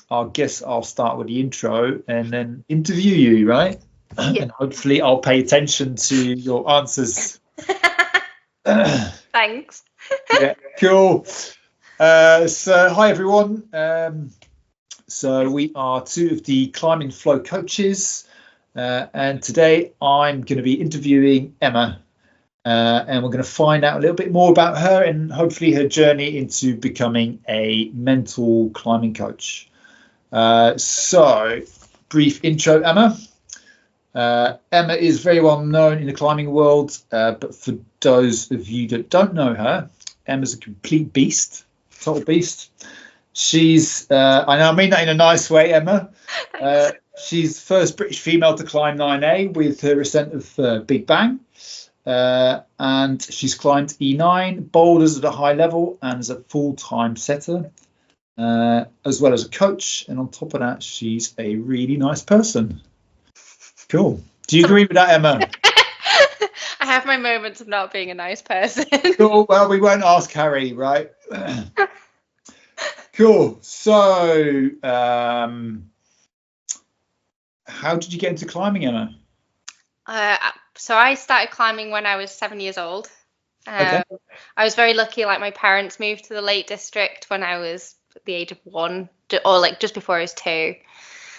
I guess I'll start with the intro and then interview you, right? Yeah. And hopefully I'll pay attention to your answers. Thanks. Yeah, cool. So hi everyone. So we are two of the Climbing Flow coaches, and today I'm going to be interviewing Emma, and we're going to find out a little bit more about her and hopefully her journey into becoming a mental climbing coach. So brief intro, Emma. Emma is very well known in the climbing world, but for those of you that don't know her, Emma's a complete beast, total beast. She's, I mean that in a nice way, Emma. She's the first British female to climb 9A with her ascent of Big Bang. And she's climbed E9, boulders at a high level, and is a full-time setter, as well as a coach. And on top of that, she's a really nice person. Cool. Do you agree with that, Emma? I have my moments of not being a nice person. Cool. Well, we won't ask Harry, right? Cool. So, how did you get into climbing, Emma? So I started climbing when I was 7 years old. Okay. I was very lucky. Like, my parents moved to the Lake District when I was at the age of 1, or like just before I was 2.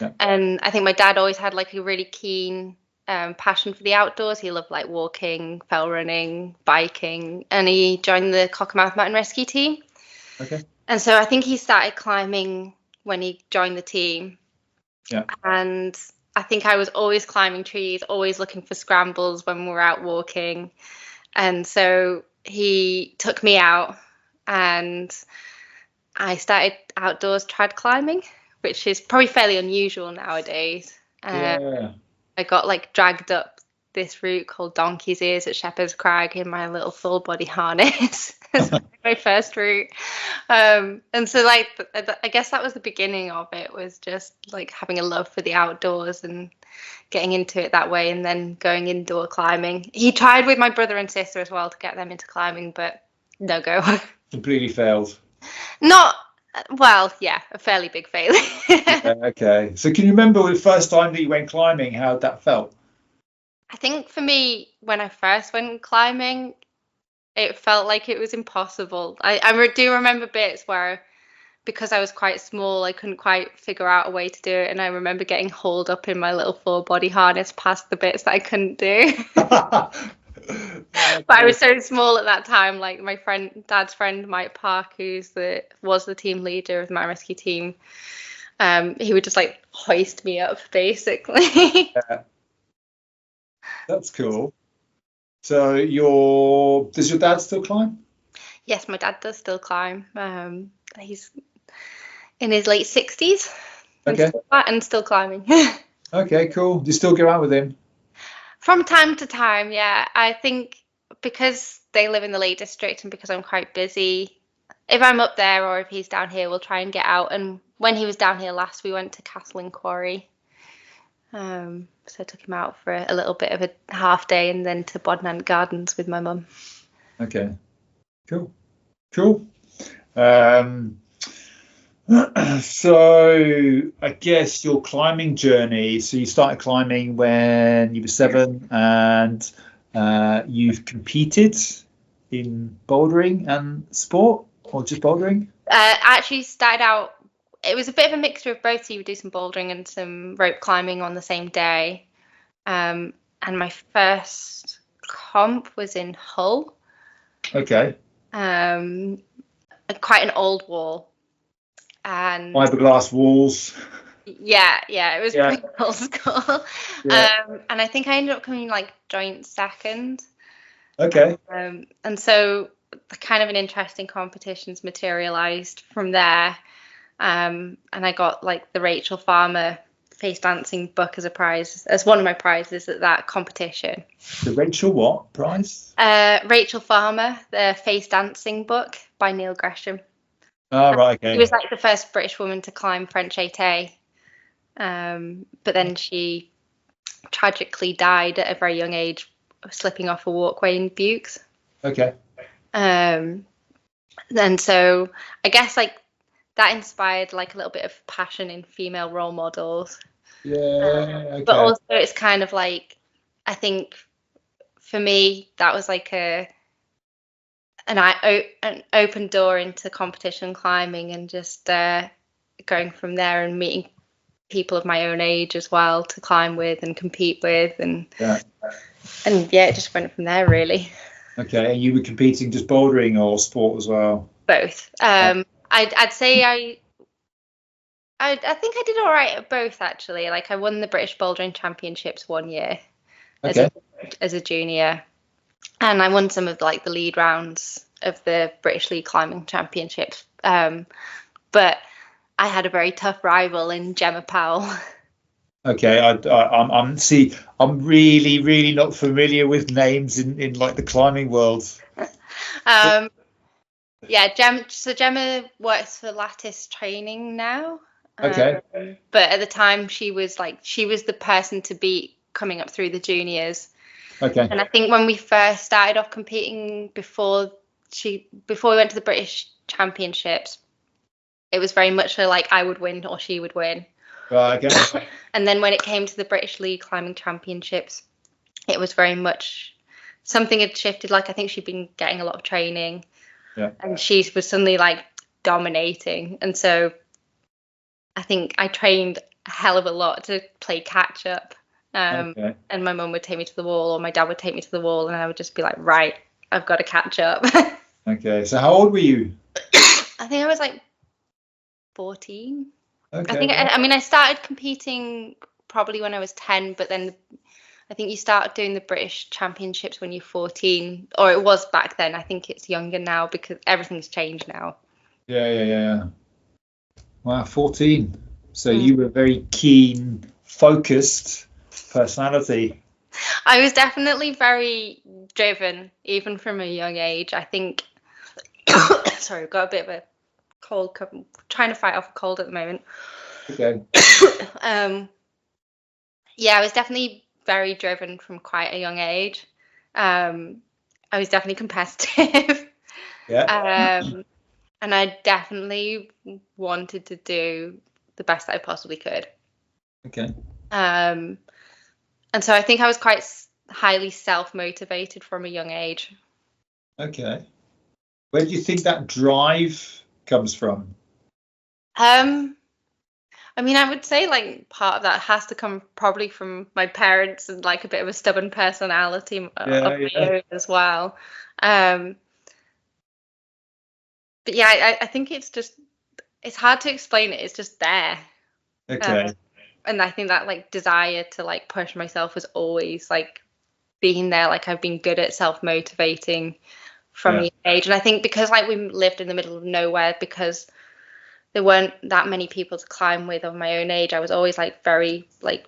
Yeah. And I think my dad always had like a really keen passion for the outdoors. He loved like walking, fell running, biking, and he joined the Cockermouth Mountain Rescue Team. Okay. And so I think he started climbing when he joined the team. Yeah. And I think I was always climbing trees, always looking for scrambles when we were out walking. And so he took me out and I started outdoors trad climbing, which is probably fairly unusual nowadays. Yeah. I got like dragged up this route called Donkey's Ears at Shepherd's Crag in my little full body harness. It's my first route. And so like, I guess that was the beginning of it, was just like having a love for the outdoors and getting into it that way, and then going indoor climbing. He tried with my brother and sister as well to get them into climbing, but no go. Completely failed. Well, yeah, a fairly big failure. Yeah, okay. So can you remember the first time that you went climbing, how that felt? I think for me, when I first went climbing, it felt like it was impossible. I do remember bits where, because I was quite small, I couldn't quite figure out a way to do it. And I remember getting hauled up in my little full body harness past the bits that I couldn't do. But I was so small at that time. Like, my dad's friend Mike Park, was the team leader of my rescue team, he would just like hoist me up basically. Yeah. That's cool. So does your dad still climb? Yes, my dad does still climb. He's in his late 60s. Okay. And still climbing. Okay, cool. Do you still go out with him? From time to time, yeah. I think because they live in the Lake District and because I'm quite busy, if I'm up there or if he's down here, we'll try and get out. And when he was down here last, we went to Castle and Quarry. So I took him out for a little bit of a half day, and then to Bodnant Gardens with my mum. Okay, cool. So I guess your climbing journey, so you started climbing when you were 7, and you've competed in bouldering and sport, or just bouldering? I actually started out, it was a bit of a mixture of both. So you would do some bouldering and some rope climbing on the same day. And my first comp was in Hull. Okay. Quite an old wall. And fiberglass walls. Yeah, it was pretty old school. Yeah. And I think I ended up coming like joint second. Okay. And so kind of an interesting competitions materialized from there. And I got like the Rachel Farmer face dancing book as a prize, as one of my prizes at that competition. The Rachel what prize? Rachel Farmer, the face dancing book by Neil Gresham. Oh, right, okay. She was like the first British woman to climb French 8A. But then she tragically died at a very young age, slipping off a walkway in Buchs. Okay. And so I guess like that inspired like a little bit of passion in female role models. Yeah. But Okay. also it's kind of like, I think for me that was like an open door into competition climbing, and just going from there and meeting people of my own age as well to climb with and compete with, and Yeah. it just went from there really. Okay. And you were competing just bouldering or sport as well? Both. I'd say I think I did all right at both actually. Like I won the British Bouldering Championships one year as Okay. a junior, and I won some of like the lead rounds of the British League Climbing Championships. But I had a very tough rival in Gemma Powell. Okay, I'm really not familiar with names in like the climbing world. Yeah, Gemma works for Lattice Training now. Okay. But at the time she was the person to beat coming up through the juniors. Okay. And I think when we first started off competing before we went to the British Championships, it was very much like I would win or she would win. Right, okay. And then when it came to the British League Climbing Championships, it was very much something had shifted. Like I think she'd been getting a lot of training, Yeah. and she was suddenly like dominating. And so I think I trained a hell of a lot to play catch up. Okay. And my mum would take me to the wall, or my dad would take me to the wall, and I would just be like, right, I've got to catch up. Okay. So how old were you? I think I was like 14. Okay. I think I started competing probably when I was 10, but then I think you start doing the British Championships when you're 14, or it was back then. I think it's younger now because everything's changed now. Yeah. Wow, 14. So you were very keen, focused personality. I was definitely very driven, even from a young age. I think, sorry, I've got a bit of a cold, trying to fight off a cold at the moment. Okay. Yeah, I was definitely very driven from quite a young age. I was definitely competitive. Yeah. And I definitely wanted to do the best that I possibly could. Okay. And so I think I was quite highly self-motivated from a young age. Okay. Where do you think that drive comes from? I would say like part of that has to come probably from my parents and like a bit of a stubborn personality of my own as well. But yeah, I think it's hard to explain it. It's just there. Okay. And I think that like desire to like push myself was always like being there. Like I've been good at self-motivating from a young age. And I think because like we lived in the middle of nowhere, because there weren't that many people to climb with of my own age, I was always like very like,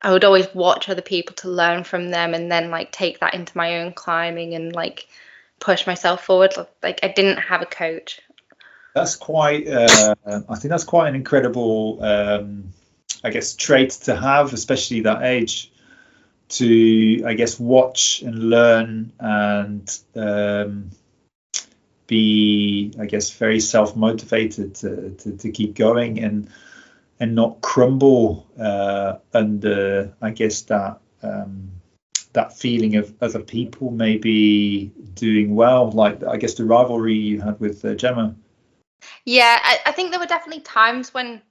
I would always watch other people to learn from them and then like take that into my own climbing and like push myself forward. Like I didn't have a coach. That's quite, I think that's quite an incredible, I guess, trait to have, especially that age, to, I guess, watch and learn and be, I guess, very self-motivated to keep going and not crumble under, I guess, that feeling of other people maybe doing well, like I guess the rivalry you had with Gemma. Yeah, I think there were definitely times when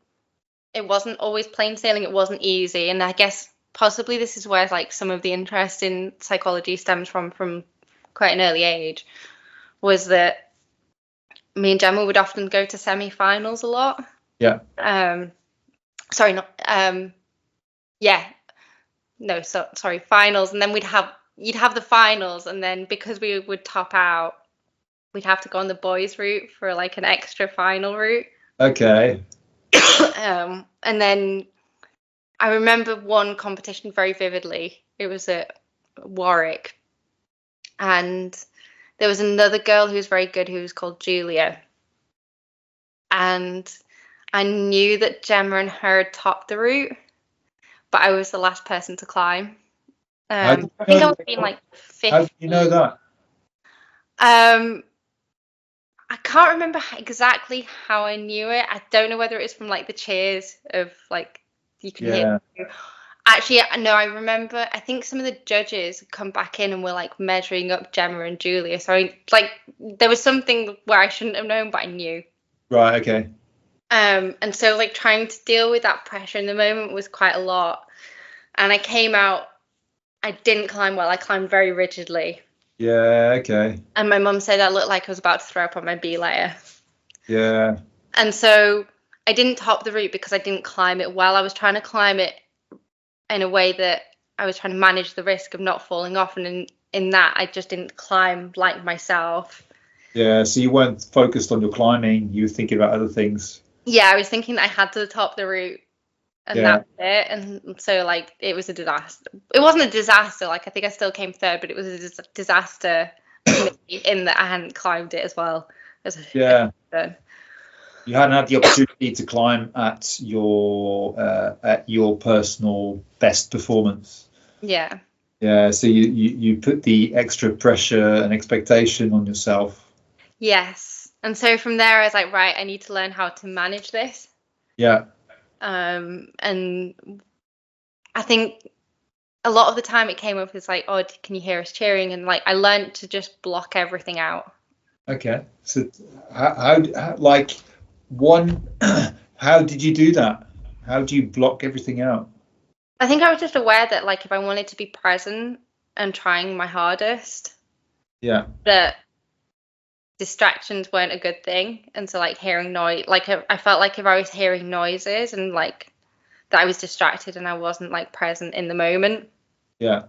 it wasn't always plain sailing. It wasn't easy, and I guess possibly this is where like some of the interest in psychology stems from quite an early age. Was that me and Gemma would often go to semi-finals a lot. Yeah. Sorry, not yeah. No, sorry, finals, and then you'd have the finals, and then because we would top out, we'd have to go on the boys' route for like an extra final route. Okay. And then I remember one competition very vividly. It was at Warwick, and there was another girl who was very good who was called Julia, and I knew that Gemma and her topped the route, but I was the last person to climb. I think I was being like 50. How do you know that? I can't remember exactly how I knew it. I don't know whether it was from like the cheers of like you can hear. Actually, no, I remember. I think some of the judges come back in and were like measuring up Gemma and Julia. So like there was something where I shouldn't have known, but I knew. Right. Okay. And so like trying to deal with that pressure in the moment was quite a lot. And I came out. I didn't climb well. I climbed very rigidly. Yeah. Okay. And my mum said I looked like I was about to throw up on my B layer. Yeah. And so I didn't top the route because I didn't climb it well. I was trying to climb it in a way that I was trying to manage the risk of not falling off. And in that, I just didn't climb like myself. Yeah. So you weren't focused on your climbing. You were thinking about other things. Yeah, I was thinking that I had to top the route. And that's it. And so, like, it was a disaster. It wasn't a disaster. Like, I think I still came third, but it was a disaster in that I hadn't climbed it as well. Yeah. You hadn't had the opportunity to climb at your personal best performance. Yeah. Yeah. So you put the extra pressure and expectation on yourself. Yes. And so from there, I was like, right, I need to learn how to manage this. Yeah. And I think a lot of the time it came up as like, oh, can you hear us cheering? And like I learned to just block everything out. Okay. So how did you do that? How do you block everything out? I think I was just aware that like if I wanted to be present and trying my hardest, that distractions weren't a good thing. And so like hearing noise, like I felt like if I was hearing noises and like that I was distracted and I wasn't like present in the moment. Yeah.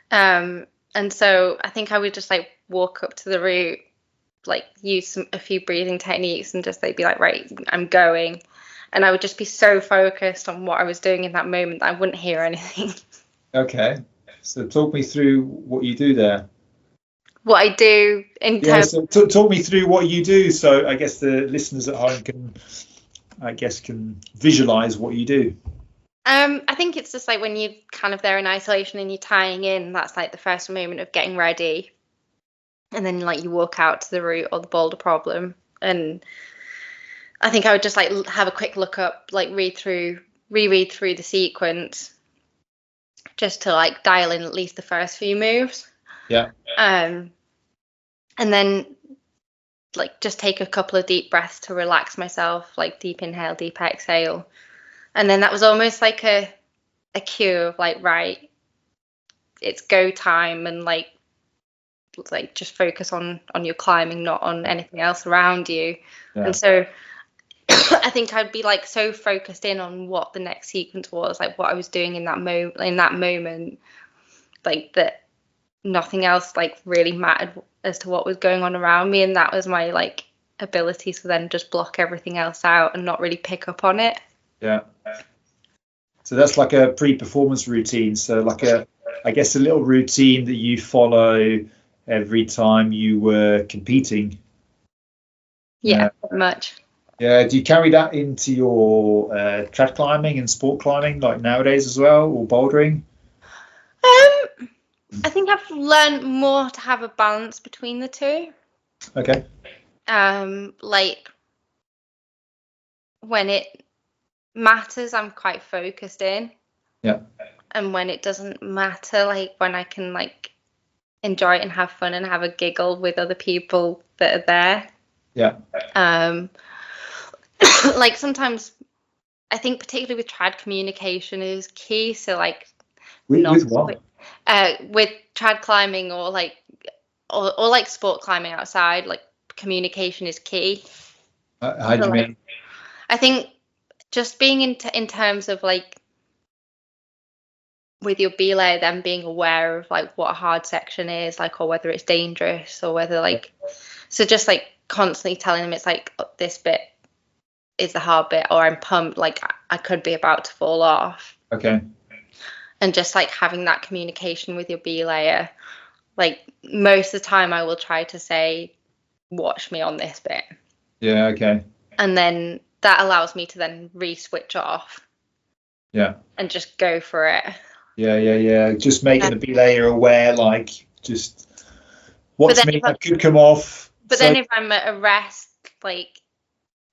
And so I think I would just like walk up to the route, like use a few breathing techniques and just like be like, right, I'm going. And I would just be so focused on what I was doing in that moment that I wouldn't hear anything. Okay. So talk me through what you do there. What I do in terms. So talk me through what you do. So I guess the listeners at home can visualize what you do. I think it's just like when you're kind of there in isolation and you're tying in, that's like the first moment of getting ready. And then like you walk out to the route or the boulder problem. And I think I would just like have a quick look up, like reread through the sequence just to like dial in at least the first few moves. Yeah. And then like just take a couple of deep breaths to relax myself, like deep inhale, deep exhale. And then that was almost like a cue of like, right, it's go time, and like just focus on your climbing, not on anything else around you. Yeah. And so I think I'd be like so focused in on what the next sequence was, like what I was doing in that moment, like that nothing else like really mattered as to what was going on around me. And that was my like ability to then just block everything else out and not really pick up on it. Yeah. So that's like a pre-performance routine. So like I guess a little routine that you follow every time you were competing. Yeah, much. Yeah. Do you carry that into your trad climbing and sport climbing like nowadays as well, or bouldering? I think I've learned more to have a balance between the two. Okay. Like when it matters, I'm quite focused in. Yeah. And when it doesn't matter, like when I can like enjoy it and have fun and have a giggle with other people that are there. Yeah. Like sometimes I think particularly with trad, communication is key. So like with what? With trad climbing or like sport climbing outside, like communication is key. How do you mean? I think just being in terms of like with your belay, then being aware of like what a hard section is, like, or whether it's dangerous, or whether like, so just like constantly telling them it's like, oh, this bit is the hard bit, or I'm pumped, like I could be about to fall off. Okay. And just like having that communication with your belayer, like most of the time I will try to say, watch me on this bit. Yeah. Okay. And then that allows me to then re-switch off. Yeah. And just go for it. Yeah. Just making the belayer aware, like just watch me. I could come off. But then if I'm at a rest, like,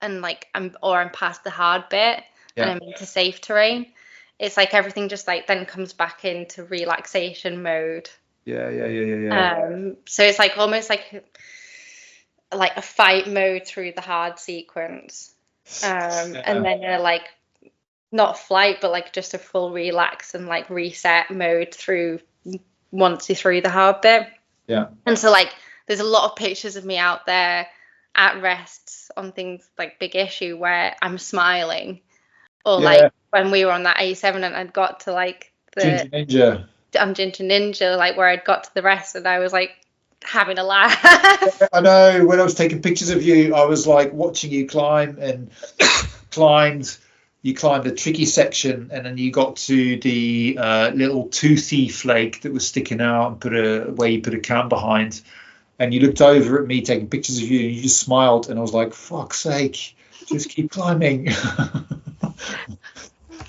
and like I'm past the hard bit and I'm into safe terrain, it's like everything just like then comes back into relaxation mode. So it's like almost like a fight mode through the hard sequence, and then you're like not flight, but like just a full relax and like reset mode through once you're through the hard bit. And so like there's a lot of pictures of me out there at rests on things like Big Issue where I'm smiling, or like when we were on that A7 and I'd got to like Ginger Ninja. Ginger Ninja, like where I'd got to the rest and I was like having a laugh. I know, when I was taking pictures of you, I was like watching you climb and you climbed the tricky section, and then you got to the little toothy flake that was sticking out and where you put a cam behind, and you looked over at me taking pictures of you and you just smiled, and I was like, fuck's sake, just keep climbing.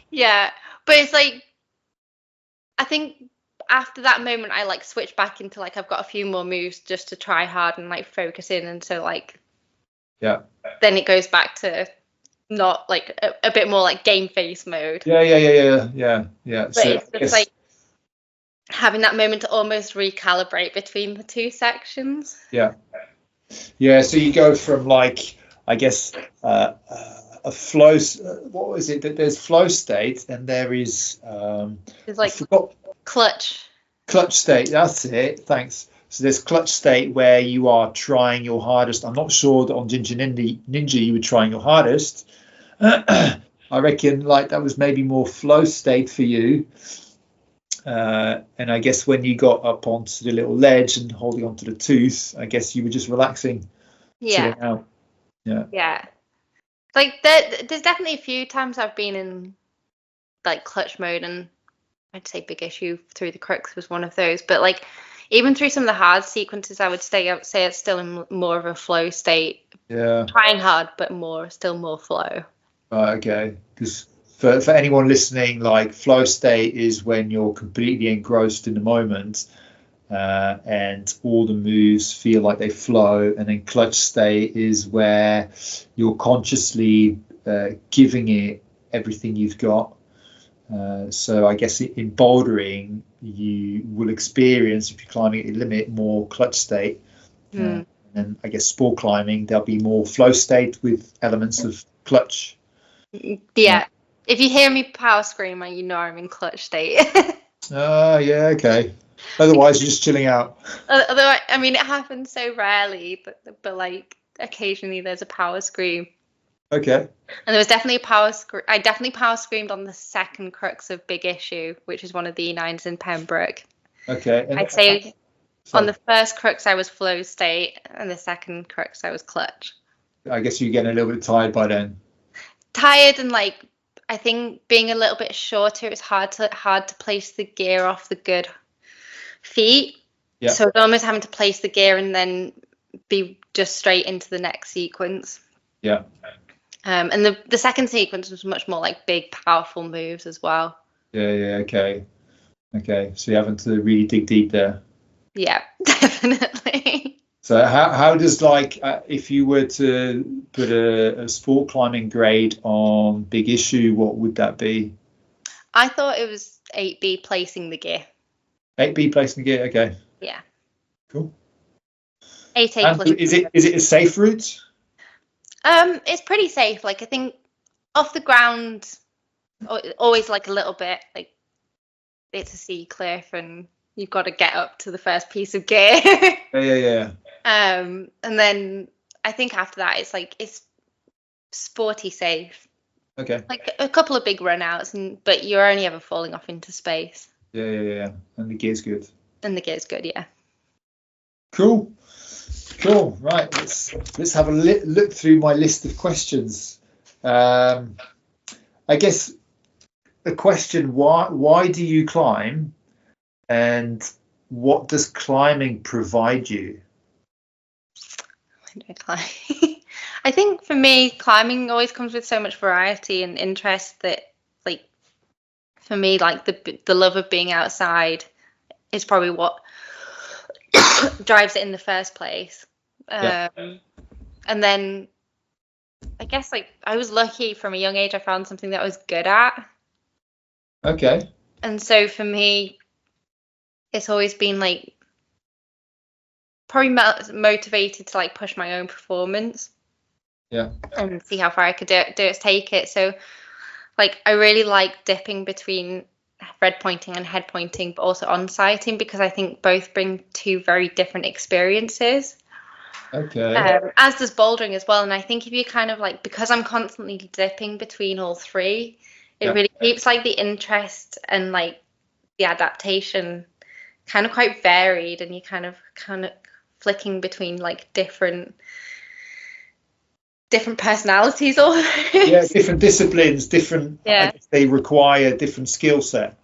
Yeah, but it's like, I think after that moment I like switched back into like I've got a few more moves just to try hard and like focus in, and so like then it goes back to not like a bit more like game face mode. Yeah. But so it's just like having that moment to almost recalibrate between the two sections. So you go from like, I guess, a flow, what was it, that there's flow state and there is there's like clutch state, that's it, thanks. So there's clutch state where you are trying your hardest. I'm not sure that on Ginger Ninja you were trying your hardest. I reckon like that was maybe more flow state for you, and I guess when you got up onto the little ledge and holding onto the tooth, I guess you were just relaxing, chilling out. Like there's definitely a few times I've been in like clutch mode, and I'd say Big Issue through the crux was one of those. But like even through some of the hard sequences, I would say it's still in more of a flow state. Trying hard, but still more flow. Okay, because for anyone listening, like flow state is when you're completely engrossed in the moment, and all the moves feel like they flow, and then clutch state is where you're consciously giving it everything you've got. So I guess in bouldering you will experience, if you're climbing at your limit, more clutch state, and I guess sport climbing there'll be more flow state with elements of clutch. If you hear me power scream, you know I'm in clutch state. Okay. Otherwise, you're just chilling out. Although, I mean, it happens so rarely, but like occasionally there's a power scream. Okay. And there was definitely a power scream. I definitely power screamed on the second crux of Big Issue, which is one of the E9s in Pembroke. Okay. I'd say on the first crux I was flow state, and the second crux I was clutch. I guess you're getting a little bit tired by then. Tired, and like I think being a little bit shorter, it's hard to place the gear off the good feet. So I'm almost having to place the gear and then be just straight into the next sequence. And the second sequence was much more like big, powerful moves as well. Okay. So you're having to really dig deep there. Yeah, definitely. So how does like if you were to put a sport climbing grade on Big Issue, what would that be? I thought it was 8B placing the gear. 8B placing the gear. Okay. Yeah. Cool. 8A plus. Is it a safe route? It's pretty safe. Like I think off the ground, always like a little bit like it's a sea cliff and you've got to get up to the first piece of gear. Yeah. And then I think after that it's sporty safe. Okay. Like a couple of big run outs, but you're only ever falling off into space. Yeah. And the gear's good. Yeah. Cool. Right. Let's have a look through my list of questions. I guess a question: Why do you climb, and what does climbing provide you? Why do I climb? I think for me, climbing always comes with so much variety and interest that, like, for me, like the love of being outside is probably what drives it in the first place. Yeah. And then I guess like I was lucky from a young age. I found something that I was good at. Okay. And so for me, it's always been like probably motivated to like push my own performance. Yeah. And see how far I could do it, take it. So like I really like dipping between red pointing and head pointing, but also on sighting, because I think both bring two very different experiences. Okay. As does bouldering as well. And I think if you kind of like, because I'm constantly dipping between all three, it really keeps like the interest and like the adaptation kind of quite varied, and you kind of flicking between like different personalities almost. Yeah, different disciplines, different. I Yeah. guess they require different skill set.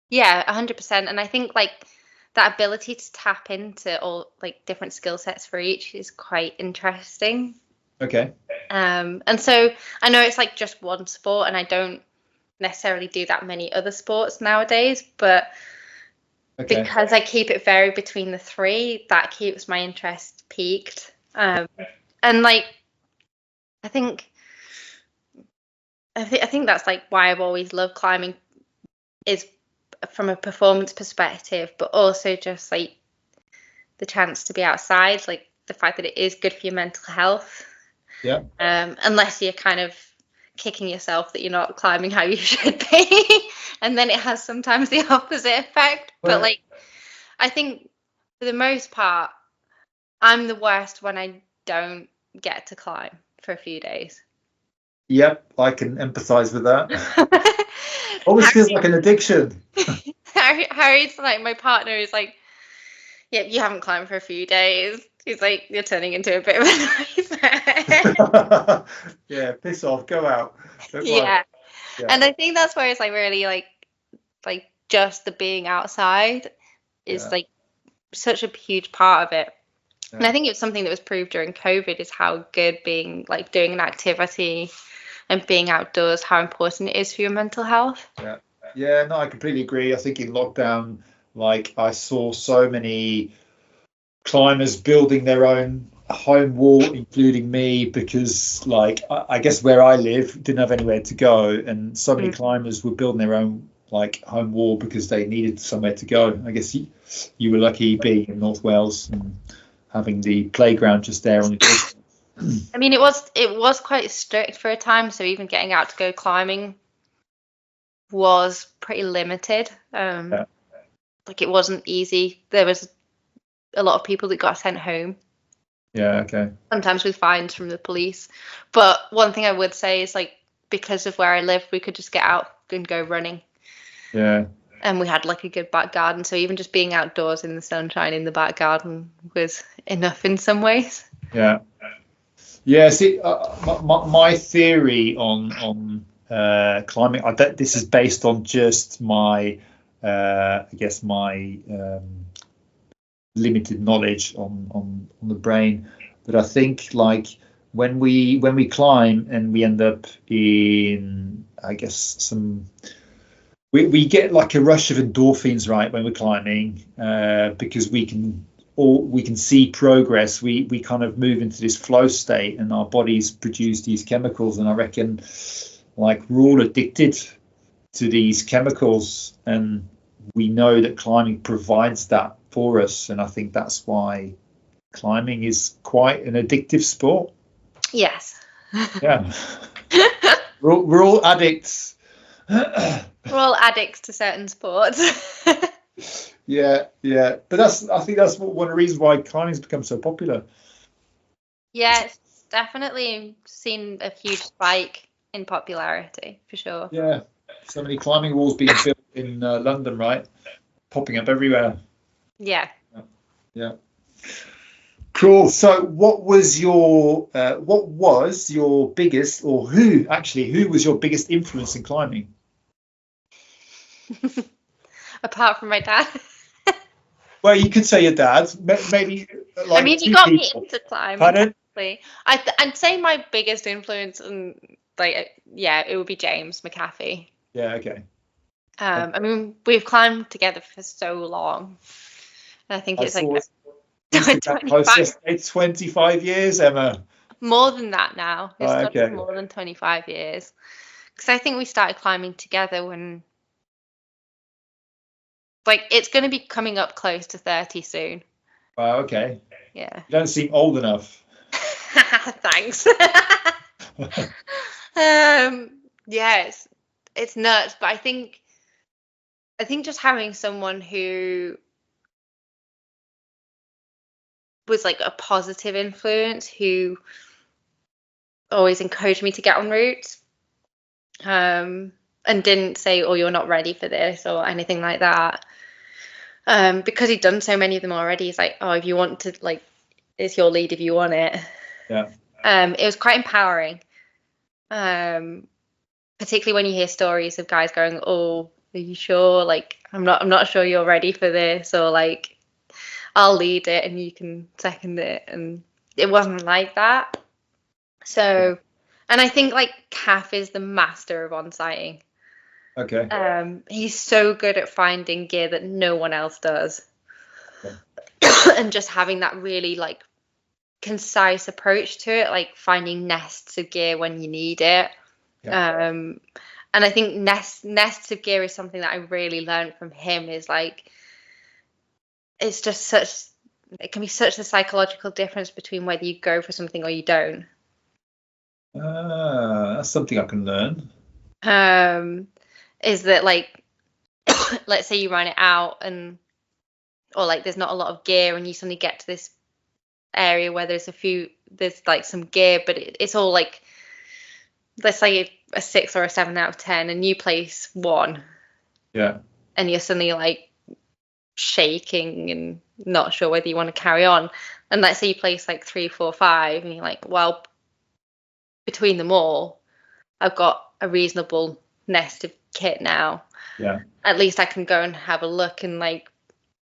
Yeah, 100%. And I think like that ability to tap into all like different skill sets for each is quite interesting. Okay. And so I know it's like just one sport, and I don't necessarily do that many other sports nowadays, but because I keep it varied between the three, that keeps my interest peaked. And like I think that's like why I've always loved climbing, is from a performance perspective, but also just like the chance to be outside, like the fact that it is good for your mental health. Yeah. Unless you're kind of kicking yourself that you're not climbing how you should be, and then it has sometimes the opposite effect. But like, I think for the most part, I'm the worst when I don't get to climb for a few days. Yep, I can empathize with that. Always feels like an addiction. Harry's like, my partner is like, yep, you haven't climbed for a few days. He's like, you're turning into a bit of a nightmare. Yeah, piss off, go out. Yeah. And I think that's where it's like really like just the being outside is like such a huge part of it. Yeah. And I think it was something that was proved during COVID, is how good being like doing an activity and being outdoors, how important it is for your mental health. Yeah, no, I completely agree. I think in lockdown, like I saw so many climbers building their own home wall, including me, because like I guess where I live didn't have anywhere to go, and so many climbers were building their own like home wall because they needed somewhere to go. I guess you were lucky being in North Wales and having the playground just there on your doorstep. I mean, it was quite strict for a time, so even getting out to go climbing was pretty limited. Like it wasn't easy. There was a lot of people that got sent home. Yeah, okay. Sometimes with fines from the police. But one thing I would say is like, because of where I live, we could just get out and go running. Yeah. And we had like a good back garden, so even just being outdoors in the sunshine in the back garden was enough in some ways. Yeah. Yeah. See, my theory on climbing, this is based on just my, I guess my limited knowledge on the brain, but I think like when we climb and we end up in, I guess we get like a rush of endorphins, right, when we're climbing, because we can see progress. We kind of move into this flow state, and our bodies produce these chemicals. And I reckon, like, we're all addicted to these chemicals, and we know that climbing provides that for us. And I think that's why climbing is quite an addictive sport. Yes. Yeah. we're all addicts. We're all addicts to certain sports. Yeah. But I think that's one of the reasons why climbing's become so popular. Yeah, it's definitely seen a huge spike in popularity, for sure. Yeah. So many climbing walls being built in London, right? Popping up everywhere. Yeah. Yeah. Cool. So what was your biggest, or who was your biggest influence in climbing? Apart from my dad. Well, you could say your dad. Maybe like, I mean, he got me into climbing. Pardon? I'd say my biggest influence, and it would be James McAfee. Yeah. Okay. I mean, we've climbed together for so long. And I think it's like Instagram post yesterday, 25 years, Emma. More than that now. It's got to Okay. be more than 25 years. Because I think we started climbing together when, like, it's going to be coming up close to 30 soon. Okay. Yeah. You don't seem old enough. Thanks. Yeah, it's nuts, but I think just having someone who was like a positive influence, who always encouraged me to get on routes, and didn't say, "Oh, you're not ready for this" or anything like that. Because he'd done so many of them already. He's like, "Oh, if you want to, like, it's your lead if you want it." Yeah. It was quite empowering. Particularly when you hear stories of guys going, "Oh, are you sure? Like, I'm not sure you're ready for this," or like, "I'll lead it and you can second it," and it wasn't like that. So, and I think like Kath is the master of on-sighting. Okay. He's so good at finding gear that no one else does, and just having that really like concise approach to it, like finding nests of gear when you need it. Yeah. And I think nests of gear is something that I really learned from him. Is like, it's just it can be such a psychological difference between whether you go for something or you don't. That's something I can learn. Is that like, let's say you run it out or like there's not a lot of gear and you suddenly get to this area where there's like some gear, but it's all like, let's say a 6 or a 7 out of 10 and you place 1. Yeah. And you're suddenly like shaking and not sure whether you want to carry on. And let's say you place like 3, 4, 5 and you're like, well, between them all, I've got a reasonable nest of kit now. Yeah. At least I can go and have a look and like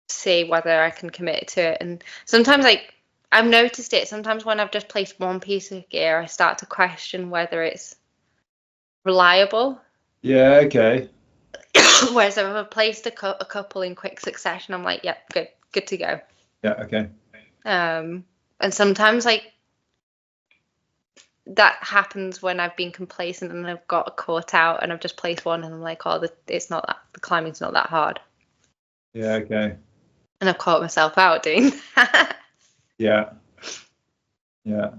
see whether I can commit to it. And sometimes like I've noticed it, sometimes when I've just placed one piece of gear, I start to question whether it's reliable. Yeah. Okay. Whereas if I've placed a couple in quick succession, I'm like, yep, good to go. Yeah. Okay. And sometimes like that happens when I've been complacent and I've got caught out and I've just placed one and I'm like, oh, the climbing's not that hard. Yeah. Okay. And I've caught myself out doing that. Yeah. Yeah.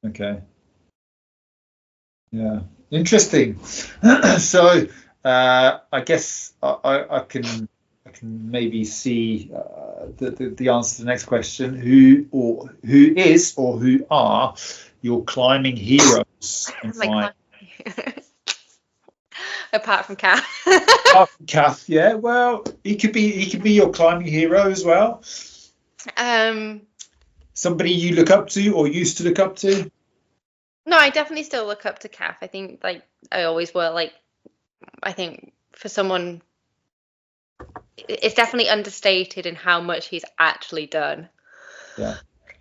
Okay. Yeah. Interesting. So I guess I can maybe see the answer to the next question. Who are your climbing heroes? Apart from Kath. Apart from Kath, yeah. Well, he could be your climbing hero as well. Somebody you look up to or used to look up to? No, I definitely still look up to Kath. I think like I always will. Like, I think for someone, it's definitely understated in how much he's actually done. Yeah.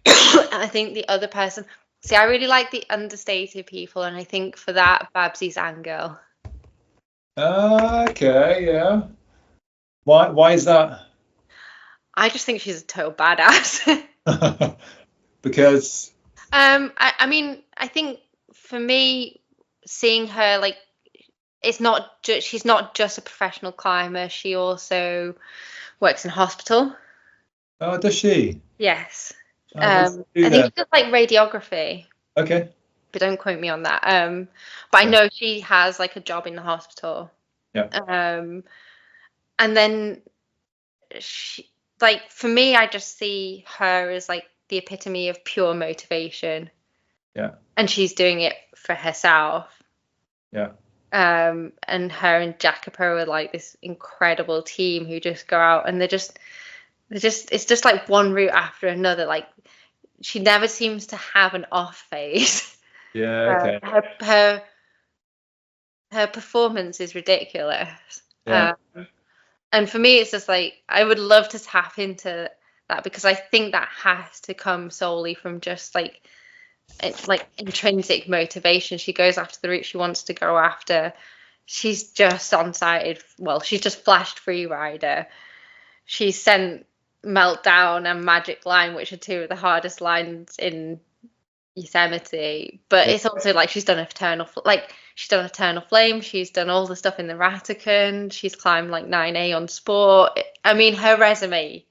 I think the other person, see, I really like the understated people, and I think for that, Babsy's Angel. Okay, yeah. Why is that? I just think she's a total badass. Because I mean, I think for me, seeing her like, she's not just a professional climber. She also works in hospital. oh, does she? Yes. I I think she does like radiography. Okay. But don't quote me on that. But I know she has like a job in the hospital. Yeah. And then she, like, for me, I just see her as like the epitome of pure motivation. Yeah. And she's doing it for herself. Yeah. And her and Jacopo are like this incredible team who just go out and it's just like one route after another. Like, she never seems to have an off phase. Yeah. Okay. Her performance is ridiculous. Yeah. And for me, it's just like, I would love to tap into that, because I think that has to come solely from just like intrinsic motivation. She goes after the route she wants to go after. She's just on-sighted. Well, she's just flashed free rider. She's sent Meltdown and Magic Line, which are two of the hardest lines in Yosemite. But it's also like she's done Eternal Flame, she's done all the stuff in the Vatican, she's climbed like 9A on sport. I mean, her resume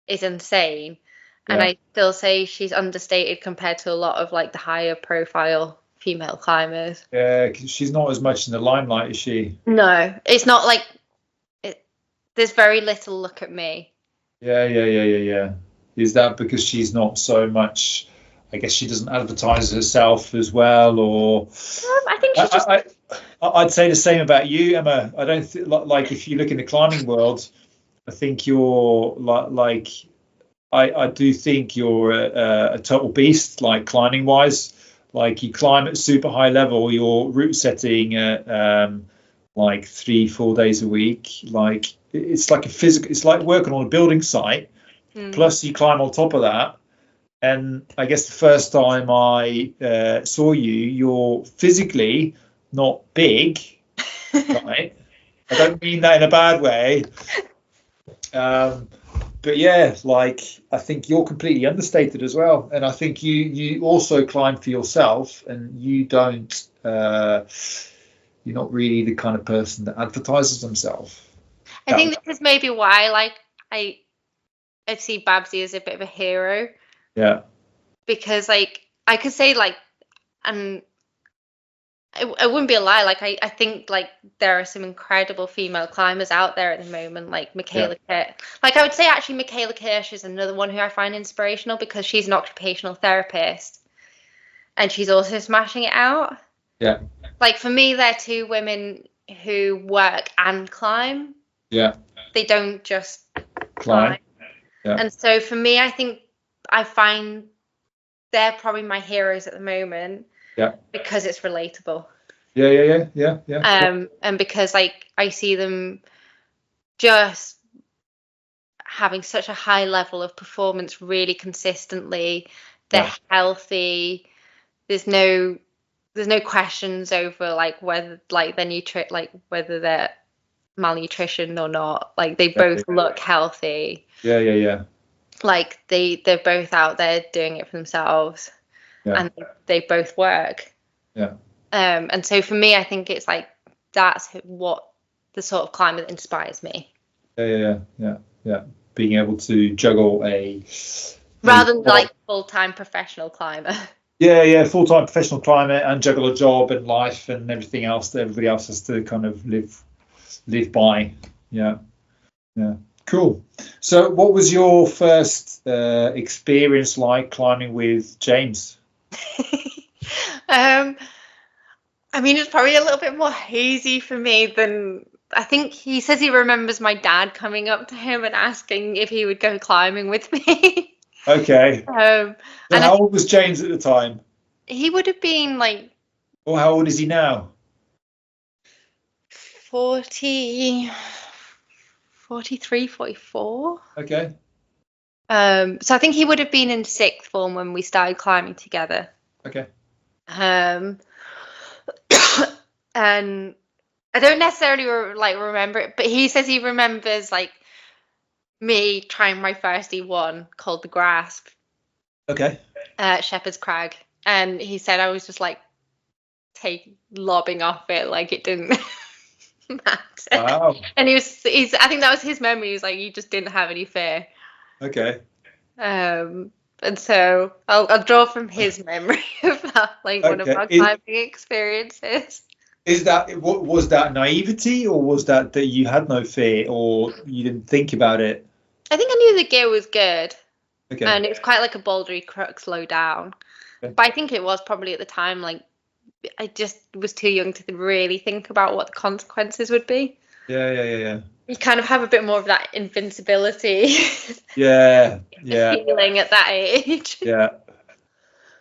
is insane, and I still say she's understated compared to a lot of like the higher profile female climbers. Yeah, 'cause she's not as much in the limelight, is she? No, it's not like there's very little look at me. Yeah. Is that because she's not so much? I guess she doesn't advertise herself as well, or I think she's just. I'd say the same about you, Emma. I don't like if you look in the climbing world, I think you're like I do think you're a total beast, like climbing wise. Like you climb at super high level, you're route setting at like 3-4 days a week. Like it's like it's like working on a building site. Plus you climb on top of that. And I guess the first time I saw you, you're physically not big, right? I don't mean that in a bad way. But yeah, like I think you're completely understated as well. And I think you also climb for yourself, and you don't. You're not really the kind of person that advertises themselves. I think this is maybe why, like I see Babsy as a bit of a hero. Yeah. Because like I could say like, and it wouldn't be a lie. Like I think like there are some incredible female climbers out there at the moment, like Michaela Kirsch. Like I would say actually Michaela Kirsch is another one who I find inspirational because she's an occupational therapist, and she's also smashing it out. Yeah. Like for me, they're two women who work and climb. Yeah. They don't just Climb. Yeah. And so for me, I think I find they're probably my heroes at the moment. Yeah. Because it's relatable. Yeah. And because like I see them just having such a high level of performance really consistently. They're healthy. There's no questions over like whether like their whether they're malnutrition or not. Like they both look healthy. Yeah. Like they're both out there doing it for themselves. And they both work. Yeah. And so for me, I think it's like that's what the sort of climber that inspires me. Yeah. Being able to juggle rather than like full-time professional climber. Yeah, full-time professional climber and juggle a job and life and everything else that everybody else has to kind of live by. Yeah. Cool. So, what was your first experience like climbing with James? I mean, it's probably a little bit more hazy for me than I think. He says he remembers my dad coming up to him and asking if he would go climbing with me. Okay. And how old was James at the time? He would have been like. Well, how old is he now? 43, 44. Okay. So I think he would have been in sixth form when we started climbing together. Okay. And I don't necessarily remember it, but he says he remembers like me trying my first E1 called the Grasp. Okay. At Shepherd's Crag, and he said I was just like lobbing off it like it didn't matter. Wow. And he's I think that was his memory. He was like, you just didn't have any fear. Okay. And so I'll draw from his memory of that, like one of our climbing experiences. Was that naivety, or was that you had no fear, or you didn't think about it? I think I knew the gear was good. Okay. And it was quite like a bouldery crux low down. Okay. But I think it was probably at the time like I just was too young to really think about what the consequences would be. Yeah. You kind of have a bit more of that invincibility. Yeah. Feeling at that age. Yeah.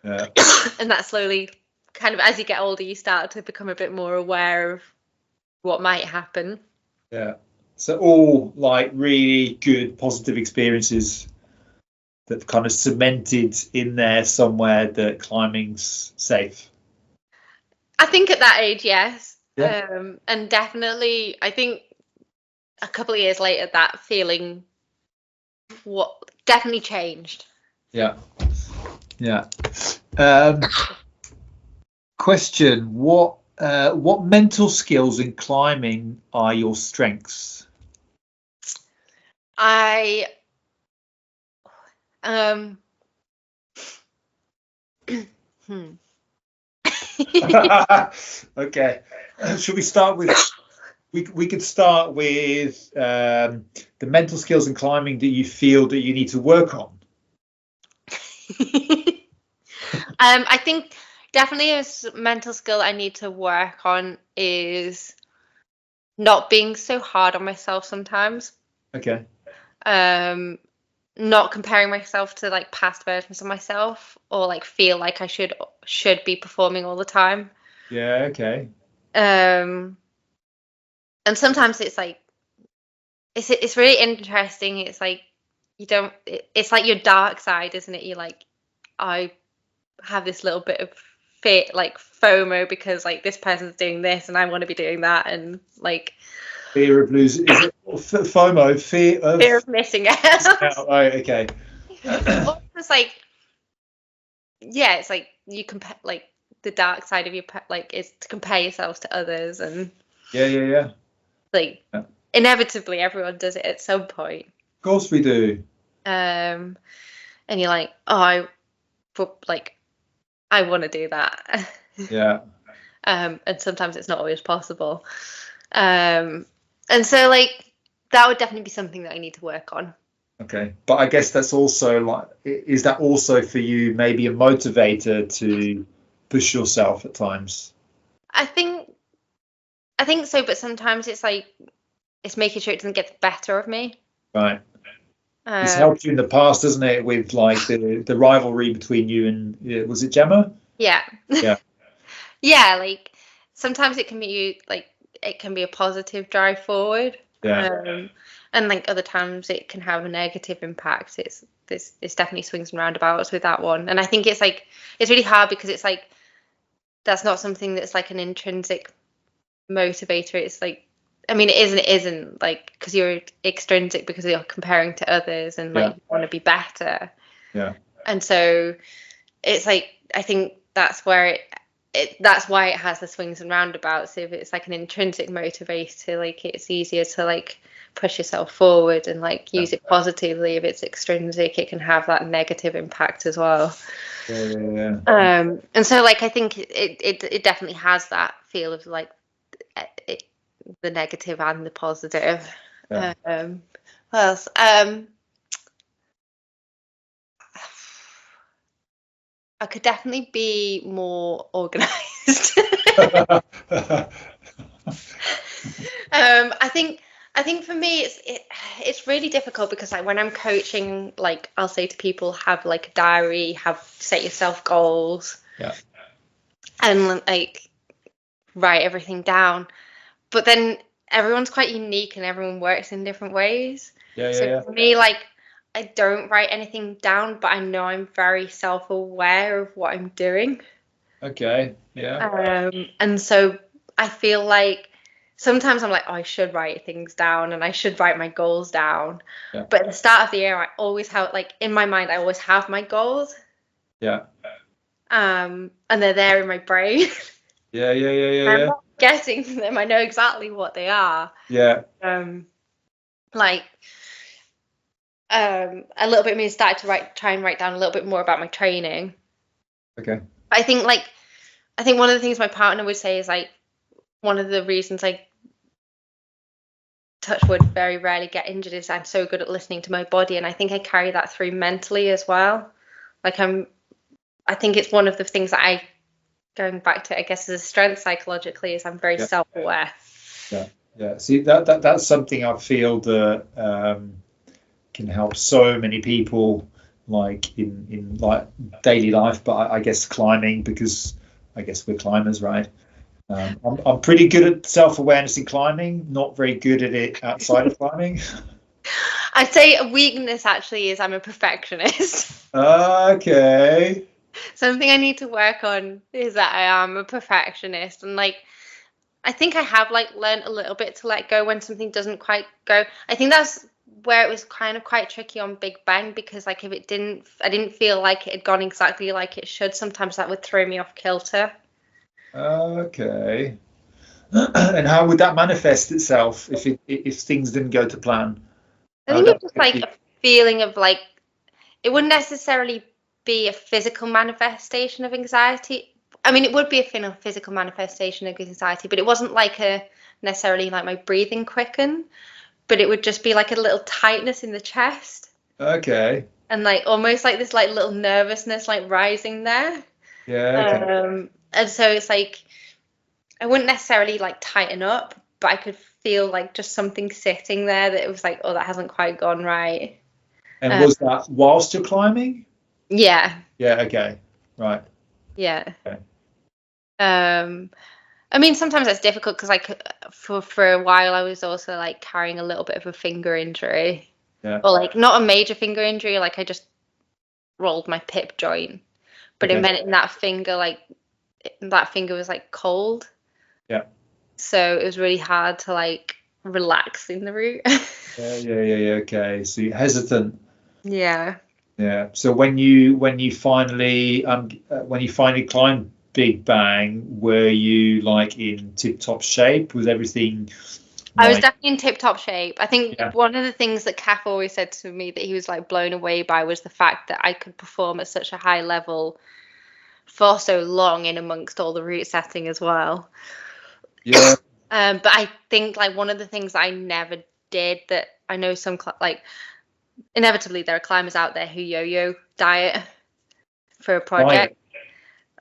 And that slowly, kind of as you get older, you start to become a bit more aware of what might happen. Yeah. So all like really good, positive experiences that kind of cemented in there somewhere that climbing's safe. I think at that age, yes. Yeah. And definitely, I think a couple of years later, that feeling what definitely changed. Yeah. Question: What mental skills in climbing are your strengths? I Okay. Should we start with? We could start with the mental skills in climbing that you feel that you need to work on. I think definitely a mental skill I need to work on is not being so hard on myself sometimes. Okay. Not comparing myself to like past versions of myself, or like feel like I should be performing all the time. Yeah. Okay. And sometimes it's like it's really interesting. It's like it's like your dark side, isn't it? You're like, I have this little bit of fear, like FOMO, because like this person's doing this and I want to be doing that, and like Fear of losing. Is it FOMO? fear of missing out. Oh, okay. Or it's like, yeah, it's like you compare, like the dark side of your like is to compare yourselves to others, and Yeah. like inevitably everyone does it at some point. Of course we do. And you're like, oh, I want to do that. Yeah. And sometimes it's not always possible. And so like that would definitely be something that I need to work on. Okay. But I guess that's also like, is that also for you maybe a motivator to push yourself at times? I think so, but sometimes it's like it's making sure it doesn't get the better of me. Right. It's helped you in the past, doesn't it, with like the rivalry between you and was it Gemma? Yeah. Yeah. Yeah, like sometimes it can be like it can be a positive drive forward. Yeah. And like other times it can have a negative impact. It's definitely swings and roundabouts with that one. And I think it's like it's really hard because it's like that's not something that's like an intrinsic motivator. It's like, I mean, it isn't like because you're extrinsic because you're comparing to others and like you want to be better. Yeah. And so it's like I think that's where that's why it has the swings and roundabouts. If it's like an intrinsic motivator, like it's easier to like push yourself forward and like use it positively. If it's extrinsic, it can have that negative impact as well. Yeah. And so like I think it definitely has that feel of like the negative and the positive. Yeah. What else? I could definitely be more organized. I think for me it's really difficult because like when I'm coaching, like I'll say to people, have like a diary, set yourself goals, and like write everything down. But then everyone's quite unique and everyone works in different ways. So for me, like I don't write anything down, but I know I'm very self-aware of what I'm doing. Okay. Yeah. And so I feel like sometimes I'm like, oh, I should write things down and I should write my goals down. Yeah. But at the start of the year, I always have like in my mind, I always have my goals. Yeah. And they're there in my brain. Yeah. I'm not getting them. I know exactly what they are. Yeah. Like a little bit of me started to try and write down a little bit more about my training. Okay. I think one of the things my partner would say is like one of the reasons I touch wood very rarely get injured is I'm so good at listening to my body, and I think I carry that through mentally as well. Like I think it's one of the things that going back to, I guess, as a strength psychologically, is I'm very self-aware. Yeah. See, that's something I feel that can help so many people, like in like daily life, but I guess climbing, because I guess we're climbers, right? I'm pretty good at self-awareness in climbing, not very good at it outside of climbing. I'd say a weakness actually is I'm a perfectionist. Okay. Something I need to work on is that I am a perfectionist, and like I think I have like learned a little bit to let go when something doesn't quite go. I think that's where it was kind of quite tricky on Big Bang, because like if it didn't, I didn't feel like it had gone exactly like it should. Sometimes that would throw me off kilter. Okay. And how would that manifest itself if things didn't go to plan? I How would think that it's just affect like you? a feeling of like, it wouldn't necessarily be a physical manifestation of anxiety. I mean, it would be a physical manifestation of anxiety, but it wasn't like a necessarily like my breathing quicken, but it would just be like a little tightness in the chest, Okay. and like almost like this like little nervousness like rising there. Yeah. Okay. And so it's like I wouldn't necessarily like tighten up, but I could feel like just something sitting there that it was like, oh, that hasn't quite gone right. And Um, was that whilst you're climbing? yeah, Yeah. Okay. Right. yeah. Okay. I mean, sometimes that's difficult because like for a while I was also like carrying a little bit of a finger injury, Yeah. or like not a major finger injury, like I just rolled my pip joint, but it Okay. meant in that finger like that finger was like cold, Yeah. so it was really hard to like relax in the route. Yeah. Okay. So you're hesitant. Yeah. Yeah. So when you finally climbed Big Bang, were you like in tip-top shape? Was everything I was like, definitely in tip-top shape. I think yeah, one of the things that Kath always said to me that he was like blown away by was the fact that I could perform at such a high level for so long in amongst all the route setting as well. yeah, But I think like one of the things I never did that I know like inevitably there are climbers out there who yo-yo diet for a right, project,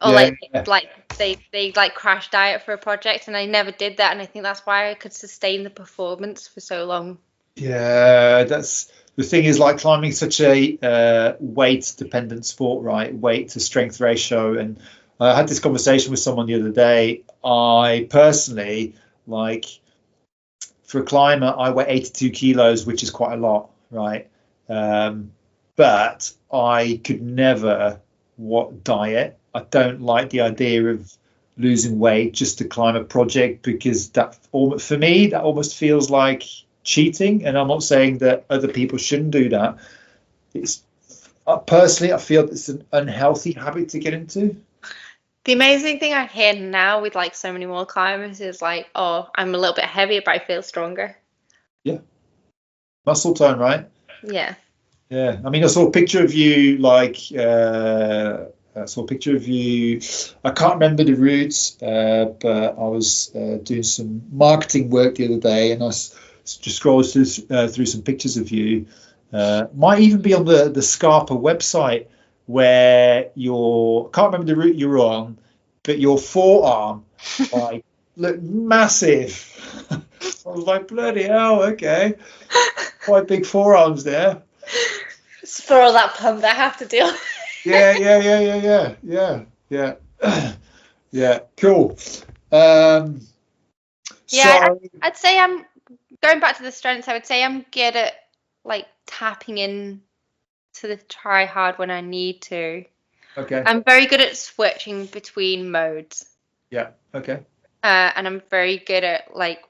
or yeah, like they like crash diet for a project, and I never did that, and I think that's why I could sustain the performance for so long. yeah. That's the thing is like climbing such a weight-dependent sport, right? Weight to strength ratio, and I had this conversation with someone the other day. I personally like for a climber, I weigh 82 kilos, which is quite a lot, right? Um, but I could never what diet. I don't like the idea of losing weight just to climb a project because for me that almost feels like cheating. And I'm not saying that other people shouldn't do that. It's personally, I feel it's an unhealthy habit to get into. The amazing thing I hear now with like so many more climbers is like, oh, I'm a little bit heavier, but I feel stronger. Yeah, muscle tone, right? Yeah. Yeah, I mean, I saw a picture of you, I saw a picture of you. I can't remember the routes, but I was doing some marketing work the other day, and just scrolled through some pictures of you. Might even be on the Scarpa website where can't remember the route you're on, but your forearm like looked massive. I was like, bloody hell, okay, quite big forearms there. For all that pump I have to do. Yeah. Yeah. Cool. Um, Yeah, so I'd say I'm going back to the strengths. I would say I'm good at like tapping in to the try hard when I need to. okay. I'm very good at switching between modes, Yeah. Okay. and I'm very good at like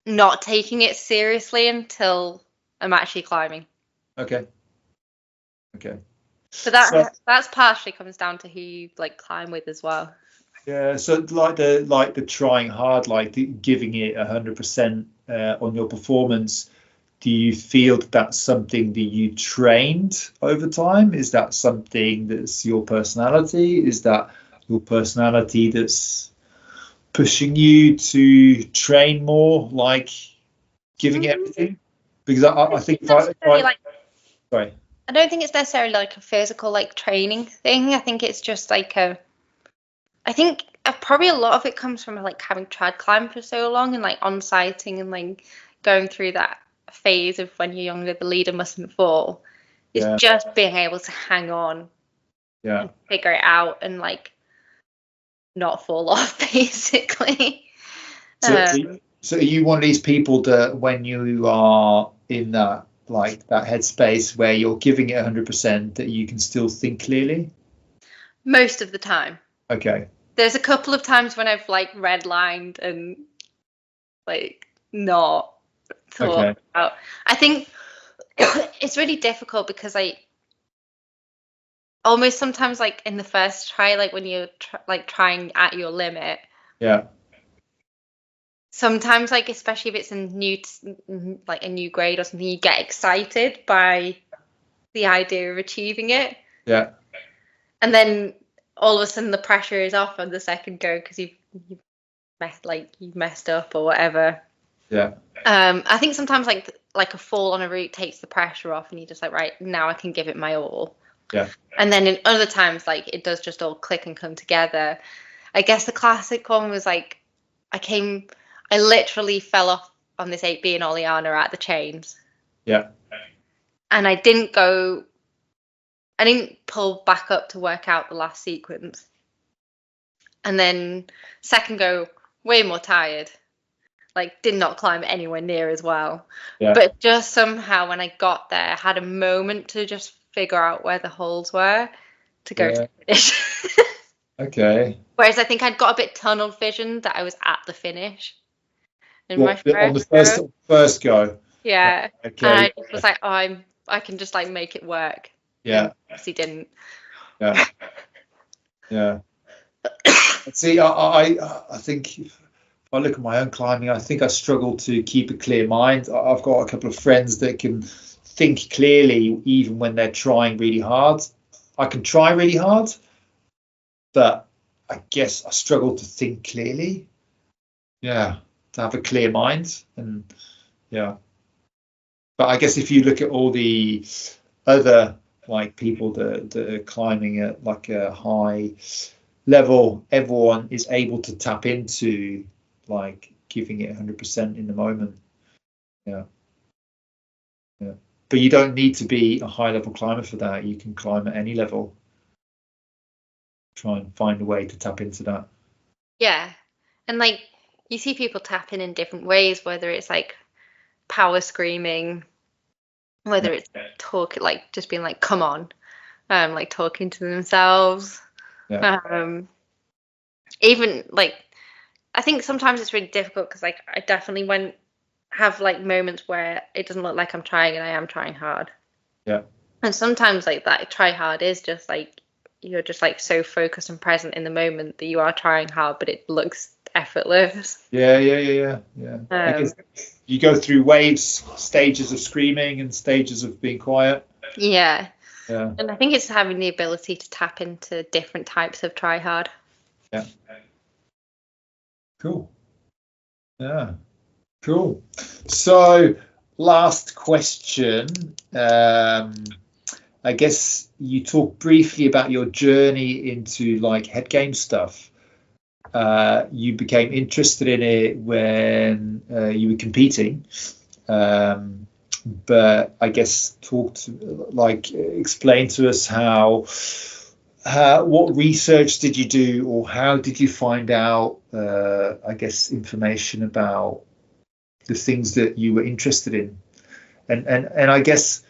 not taking it seriously until I'm actually climbing. Okay. Okay. But So that's partially comes down to who you like climb with as well. yeah. So like the trying hard, like giving it 100% on your performance. Do you feel that that's something that you trained over time? Is that something that's your personality? Is that your personality that's pushing you to train more, like giving Mm, everything? Because I think if necessarily I like sorry, I don't think it's necessarily like a physical like training thing. I think it's just like I think probably a lot of it comes from like having trad climb for so long and like on sighting and like going through that phase of when you're younger, the leader mustn't fall. It's yeah, just being able to hang on yeah. and figure it out and like not fall off basically. So, Um, so are you one of these people that when you are in that like that headspace where you're giving it 100%, that you can still think clearly? Most of the time. Okay. There's a couple of times when I've like redlined and like not. thought Okay. about. I think it's really difficult because I almost sometimes like in the first try, like when you're like trying at your limit, Yeah. sometimes like especially if it's a like a new grade or something, you get excited by the idea of achieving it, Yeah. and then all of a sudden the pressure is off on the second go because you've messed up or whatever. Yeah. I think sometimes like a fall on a route takes the pressure off, and you're just like, right, now I can give it my all. Yeah. And then in other times, like it does just all click and come together. I guess the classic one was like I literally fell off on this 8B in Oleana at the chains. Yeah. And I didn't pull back up to work out the last sequence. And then second go, way more tired. Like did not climb anywhere near as well. Yeah. But just somehow when I got there, I had a moment to just figure out where the holes were to go to the finish. Okay. Whereas I think I'd got a bit tunnel vision that I was at the finish in my What on the first go. first go? Yeah. Okay. And I just was like, oh, I can just like make it work. Yeah. And obviously didn't. Yeah. Yeah. See, I think if I look at my own climbing, I think I struggle to keep a clear mind. I've got a couple of friends that can think clearly even when they're trying really hard. I can try really hard, but I guess I struggle to think clearly. Yeah, to have a clear mind. And yeah. But I guess if you look at all the other like people that are climbing at like a high level, everyone is able to tap into like giving it 100% in the moment. Yeah. Yeah. But you don't need to be a high level climber for that. You can climb at any level. Try and find a way to tap into that. Yeah. And like you see people tapping in different ways, whether it's like power screaming, whether it's talk like just being like, come on, like talking to themselves. Yeah. Even like I think sometimes it's really difficult because like I definitely have like moments where it doesn't look like I'm trying and I am trying hard. Yeah. And sometimes like that try hard is just like you're just like so focused and present in the moment that you are trying hard, but it looks effortless. Yeah. Because you go through waves, stages of screaming and stages of being quiet. Yeah. Yeah. And I think it's having the ability to tap into different types of try hard. Yeah. Cool. Yeah. Cool. So, last question. I guess you talked briefly about your journey into like head game stuff. You became interested in it when you were competing, but I guess explain to us what research did you do, or how did you find out? I guess information about the things that you were interested in, and I guess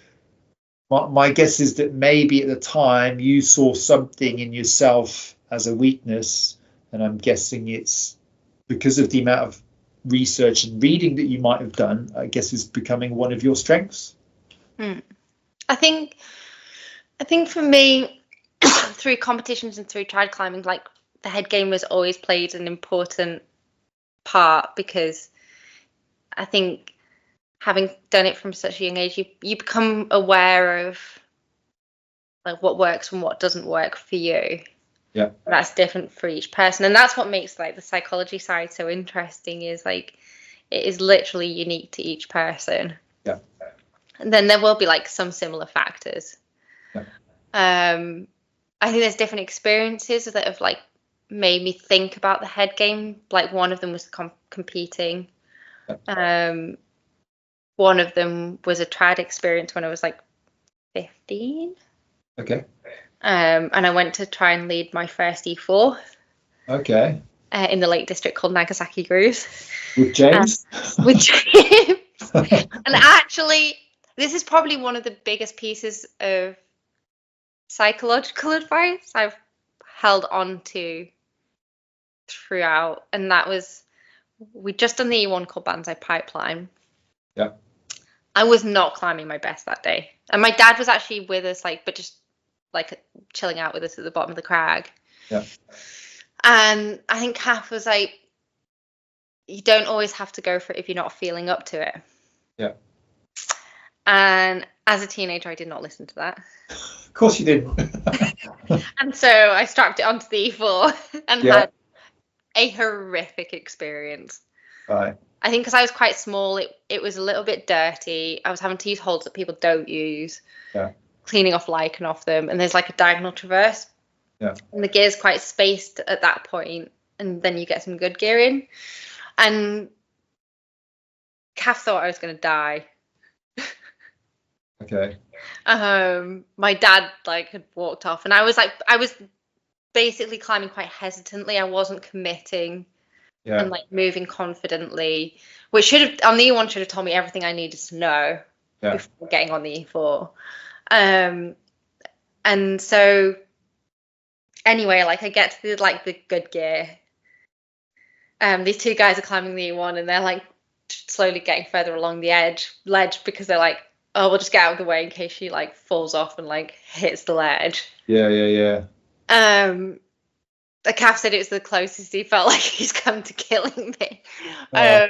my guess is that maybe at the time you saw something in yourself as a weakness, and I'm guessing it's because of the amount of research and reading that you might have done, I guess is becoming one of your strengths. I think for me, through competitions and through trad climbing, like the head game was always played an important part because I think having done it from such a young age, you become aware of like what works and what doesn't work for you. Yeah. That's different for each person, and that's what makes like the psychology side so interesting. Is like it is literally unique to each person. Yeah. And then there will be like some similar factors. Yeah. I think there's different experiences that have like made me think about the head game. Like one of them was competing. Yeah. One of them was a trad experience when I was like 15. Okay. And I went to try and lead my first E4. Okay. In the Lake District called Nagasaki Grooves. With James? With James. And actually, this is probably one of the biggest pieces of psychological advice I've held on to throughout. And that was, we'd just done the E1 called Banzai Pipeline. Yeah. I was not climbing my best that day. And my dad was actually with us, like, but just like chilling out with us at the bottom of the crag. Yeah. And I think Kath was like, you don't always have to go for it if you're not feeling up to it. Yeah. And as a teenager, I did not listen to that. Of course you didn't. And so I strapped it onto the E4 and had a horrific experience. Right. I think because I was quite small, it was a little bit dirty. I was having to use holds that people don't use. Yeah. Cleaning off lichen off them. And there's like a diagonal traverse. Yeah. And the gear's quite spaced at that point, and then you get some good gear in. And Kath thought I was going to die. Okay. My dad like had walked off, and I was basically climbing quite hesitantly. I wasn't committing and like moving confidently, which should have on the E1 should have told me everything I needed to know before getting on the E4. And so anyway, like I get to the good gear. These two guys are climbing the E1, and they're like slowly getting further along the ledge because they're like, oh, we'll just get out of the way in case she like falls off and like hits the ledge. Yeah. The calf said it was the closest he felt like he's come to killing me. Oh.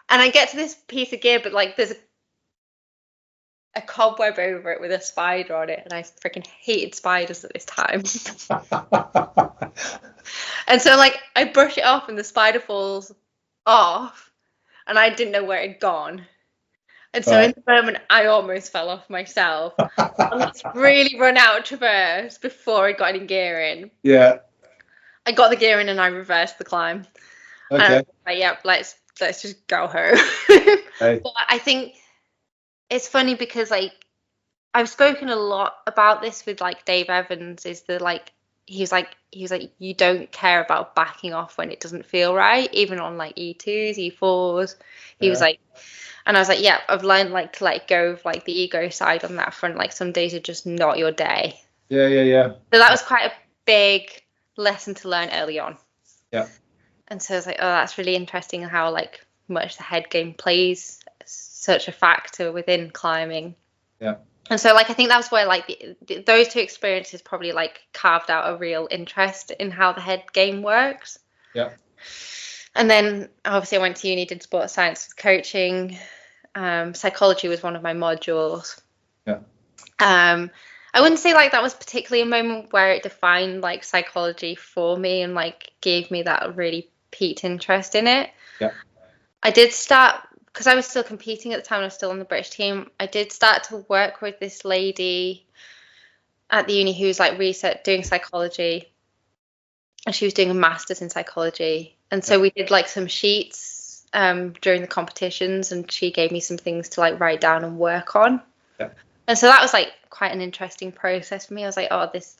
And I get to this piece of gear, but like there's a cobweb over it with a spider on it, and I freaking hated spiders at this time. And so like I brush it off and the spider falls off, and I didn't know where it had gone. And so in the moment I almost fell off myself. And let's really run out traverse before I got any gear in. Yeah. I got the gear in and I reversed the climb. Okay. And I was like, yeah, let's just go home. Hey. But I think it's funny because like I've spoken a lot about this with like Dave Evans, is that like he was like you don't care about backing off when it doesn't feel right, even on like E2s, E4s. He was like, and I was like, yeah, I've learned like to let go of like the ego side on that front. Like some days are just not your day. Yeah. So that was quite a big lesson to learn early on. Yeah. And so I was like, oh, that's really interesting how like much the head game plays such a factor within climbing. Yeah. And so like I think that's where like those two experiences probably like carved out a real interest in how the head game works. Yeah. And then obviously I went to uni, did sports science with coaching. Psychology was one of my modules. Yeah. I wouldn't say like that was particularly a moment where it defined like psychology for me and like gave me that really piqued interest in it. Yeah. I did start, because I was still competing at the time, I was still on the British team. I did start to work with this lady at the uni who was like doing psychology, and she was doing a master's in psychology. And so we did like some sheets during the competitions, and she gave me some things to like write down and work on. Yeah. And so that was like quite an interesting process for me. I was like, oh, this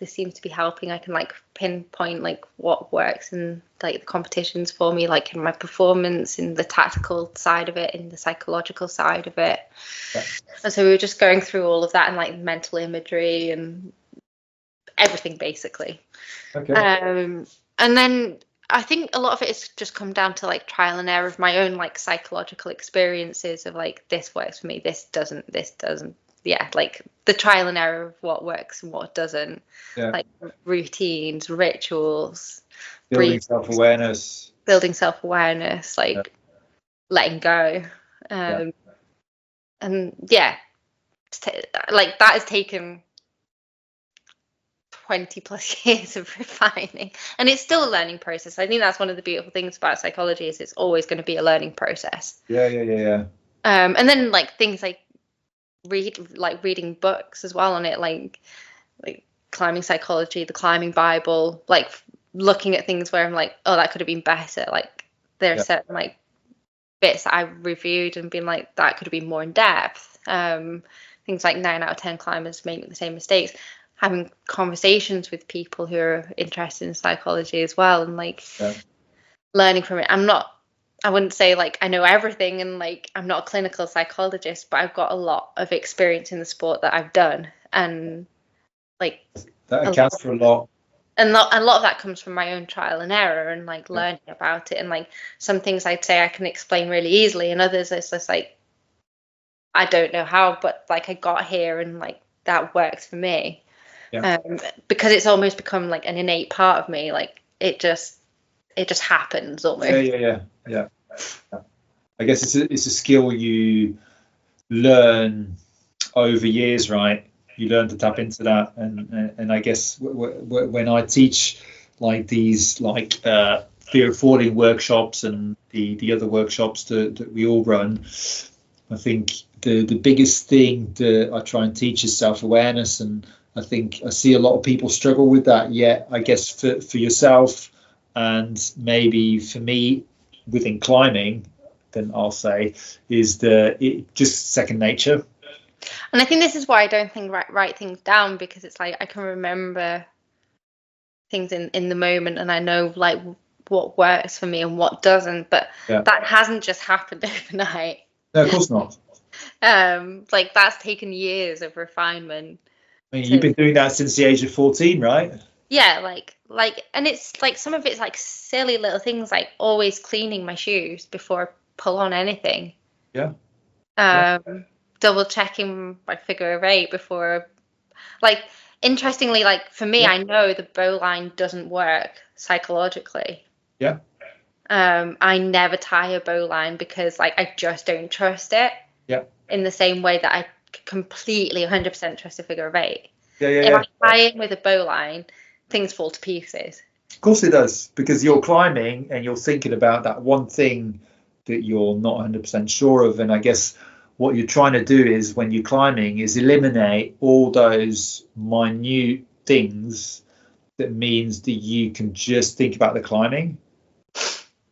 seems to be helping. I can like pinpoint like what works in like the competitions for me, like in my performance, in the tactical side of it, in the psychological side of it. Yeah. And so we were just going through all of that and like mental imagery and everything basically. Okay. And then I think a lot of it has just come down to like trial and error of my own like psychological experiences of like, this works for me, this doesn't. Yeah, like the trial and error of what works and what doesn't. Yeah. Like routines, rituals, building self-awareness, like letting go. And yeah, like that has taken 20 plus years of refining, and it's still a learning process. I think that's one of the beautiful things about psychology, is it's always going to be a learning process. Yeah. And then like things like reading books as well on it, like climbing psychology, the climbing Bible, like looking at things where I'm like, oh, that could have been better. Like there are certain like bits that I've reviewed and been like, that could have been more in depth. Things like 9 out of 10 climbers make the same mistakes. Having conversations with people who are interested in psychology as well, and like learning from it. I wouldn't say like I know everything, and like I'm not a clinical psychologist, but I've got a lot of experience in the sport that I've done, and like that accounts for a lot. And a lot of that comes from my own trial and error and like learning about it. And like some things I'd say I can explain really easily, and others it's just like I don't know how, but like I got here and like that works for me. Yeah. Because it's almost become like an innate part of me. Like it just happens almost. Yeah. I guess it's a skill you learn over years, right? You learn to tap into that, and I guess when I teach like these fear of falling workshops and the other workshops that we all run, I think the biggest thing that I try and teach is self-awareness, and I think I see a lot of people struggle with that. Yet I guess for yourself and maybe for me within climbing, then I'll say is just second nature. And I think this is why I don't think write things down, because it's like I can remember things in the moment, and I know like what works for me and what doesn't, but that hasn't just happened overnight. No, of course not. Like that's taken years of refinement. I mean, you've been doing that since the age of 14, right? Yeah, like, and it's like some of it's like silly little things, like always cleaning my shoes before I pull on anything. Yeah. Double checking my figure of 8 before, like, interestingly, like for me, I know the bowline doesn't work psychologically. Yeah. I never tie a bowline because like I just don't trust it. Yeah. In the same way that I completely 100% trust a figure of 8. If I tie in with a bowline, things fall to pieces. Of course it does, because you're climbing and you're thinking about that one thing that you're not 100% sure of. And I guess what you're trying to do is, when you're climbing, is eliminate all those minute things that means that you can just think about the climbing.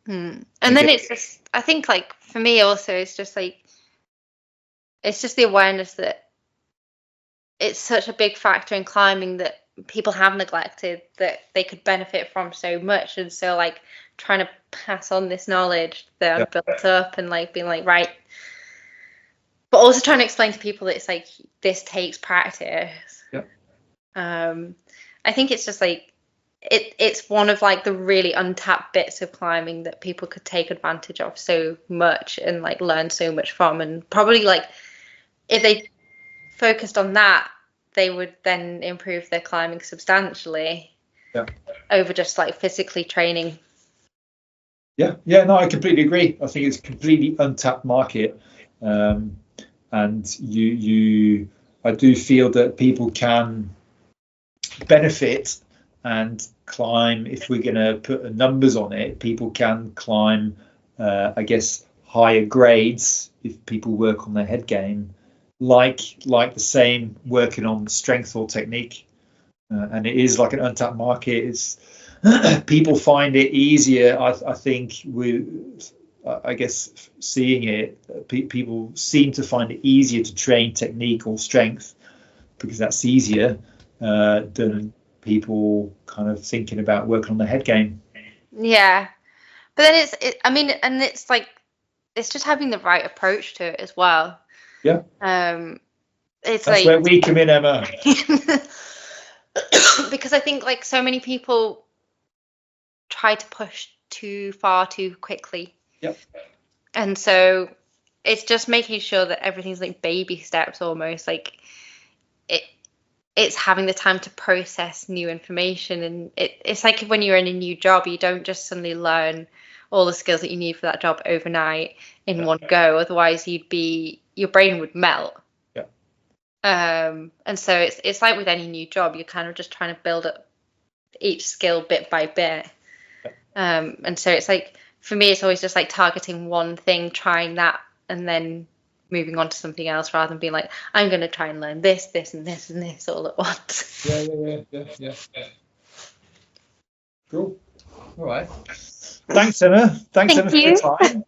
And then it's just, I think like for me also, it's just like, it's just the awareness that it's such a big factor in climbing that people have neglected, that they could benefit from so much. And so like trying to pass on this knowledge that I've built up, and like being like, right, but also trying to explain to people that it's like this takes practice. I think it's just like it's one of like the really untapped bits of climbing that people could take advantage of so much and like learn so much from. And probably like if they focused on that, they would then improve their climbing substantially over just like physically training. No, I completely agree. I think it's a completely untapped market, and I do feel that people can benefit and climb. If we're going to put numbers on it, people can climb I guess higher grades if people work on their head game, like the same working on strength or technique, and it is like an untapped market. It's people find it easier, I think, with I guess seeing it, people seem to find it easier to train technique or strength because that's easier than people kind of thinking about working on the head game. Yeah, but then I mean, and it's like it's just having the right approach to it as well. Yeah. It's that's where we come in, Emma. Because I think like so many people try to push too far too quickly. Yep. And so it's just making sure that everything's like baby steps almost. Like it's having the time to process new information, and it's like when you're in a new job, you don't just suddenly learn all the skills that you need for that job overnight in one go. Otherwise your brain would melt. And so it's like with any new job, you're kind of just trying to build up each skill bit by bit. And so it's like, for me, it's always just like targeting one thing, trying that, and then moving on to something else, rather than being like, I'm going to try and learn this, this, and this, and this all at once. Yeah. Cool. All right. Thanks, Emma. Thanks, Emma, for your time.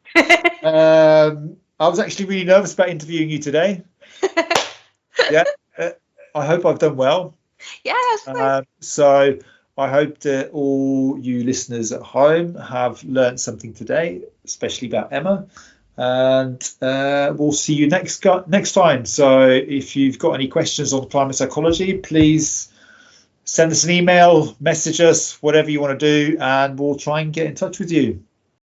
I was actually really nervous about interviewing you today. I hope I've done well. Yeah. So I hope that all you listeners at home have learned something today, especially about Emma. And we'll see you next time. So if you've got any questions on climate psychology, please send us an email, message us, whatever you want to do, and we'll try and get in touch with you.